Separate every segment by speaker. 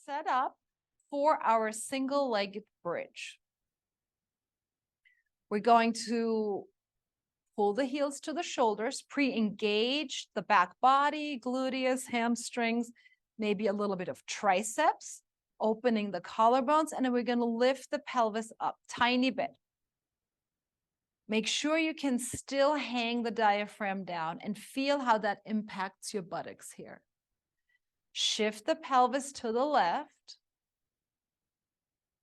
Speaker 1: set up for our single-legged bridge. We're going to pull the heels to the shoulders, pre-engage the back body, gluteus, hamstrings, maybe a little bit of triceps, opening the collarbones, and then we're going to lift the pelvis up tiny bit. Make sure you can still hang the diaphragm down and feel how that impacts your buttocks here. Shift the pelvis to the left,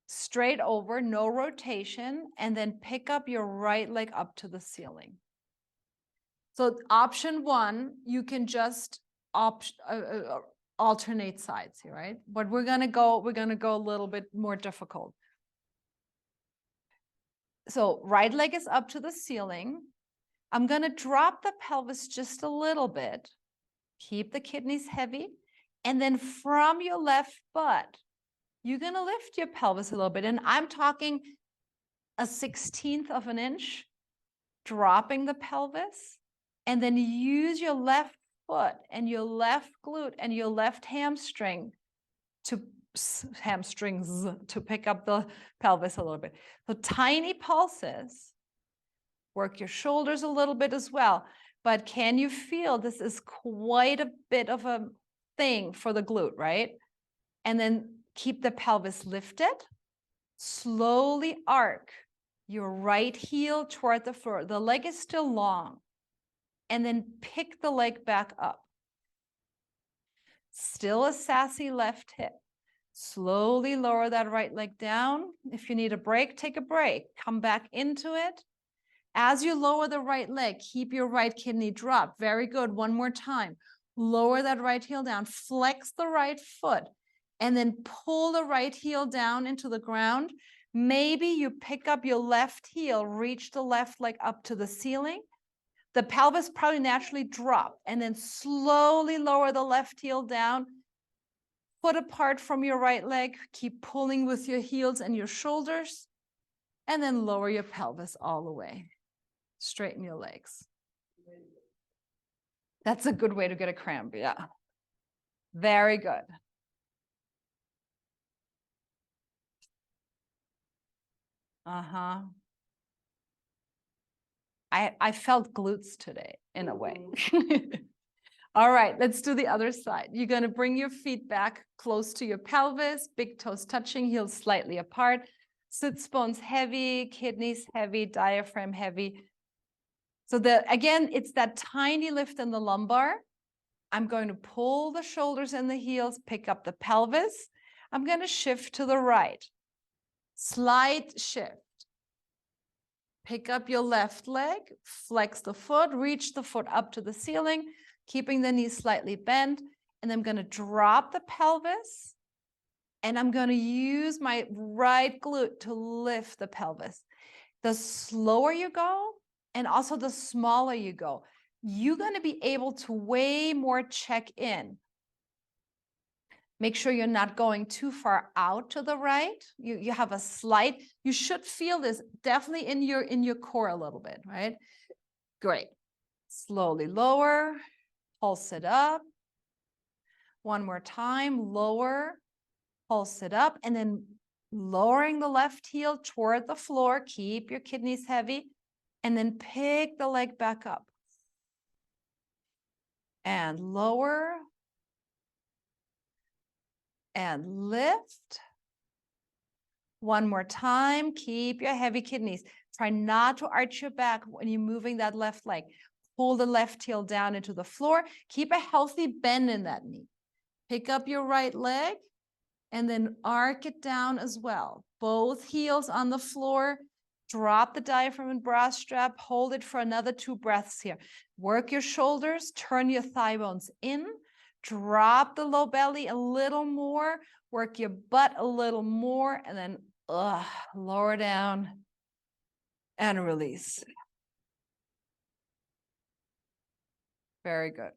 Speaker 1: straight over, no rotation, and then pick up your right leg up to the ceiling. So option one, you can just alternate sides here, right? But we're gonna go a little bit more difficult. So right leg is up to the ceiling. I'm gonna drop the pelvis just a little bit. Keep the kidneys heavy. And then from your left butt, you're gonna lift your pelvis a little bit. And I'm talking a 1/16 of an inch, dropping the pelvis. And then use your left foot and your left glute and your left hamstrings to pick up the pelvis a little bit. So tiny pulses. Work your shoulders a little bit as well. But can you feel this is quite a bit of a thing for the glute, right? And then keep the pelvis lifted. Slowly arc your right heel toward the floor. The leg is still long. And then pick the leg back up. Still a sassy left hip. Slowly lower that right leg down. If you need a break, take a break. Come back into it. As you lower the right leg, keep your right kidney dropped. Very good. One more time. Lower that right heel down. Flex the right foot. And then pull the right heel down into the ground. Maybe you pick up your left heel, reach the left leg up to the ceiling. The pelvis probably naturally drop, and then slowly lower the left heel down, foot apart from your right leg, keep pulling with your heels and your shoulders, and then lower your pelvis all the way. Straighten your legs. That's a good way to get a cramp, yeah. Very good. I felt glutes today in a way. All right, let's do the other side. You're going to bring your feet back close to your pelvis, big toes touching, heels slightly apart, sits bones heavy, kidneys heavy, diaphragm heavy. So again, it's that tiny lift in the lumbar. I'm going to pull the shoulders and the heels, pick up the pelvis. I'm going to shift to the right. Slight shift. Pick up your left leg, flex the foot, reach the foot up to the ceiling, keeping the knees slightly bent. And I'm going to drop the pelvis. And I'm going to use my right glute to lift the pelvis. The slower you go, and also the smaller you go, you're going to be able to way more check in. Make sure you're not going too far out to the right. You have a slight, you should feel this definitely in your core a little bit, right? Great. Slowly lower, pulse it up. One more time, lower, pulse it up, and then lowering the left heel toward the floor. Keep your kidneys heavy, and then pick the leg back up. And lower, and lift. One more time, keep your heavy kidneys. Try not to arch your back when you're moving that left leg. Pull the left heel down into the floor. Keep a healthy bend in that knee. Pick up your right leg and then arc it down as well. Both heels on the floor. Drop the diaphragm and bra strap. Hold it for another 2 breaths here. Work your shoulders. Turn your thigh bones in. Drop the low belly a little more. Work your butt a little more. And then lower down and release. Very good.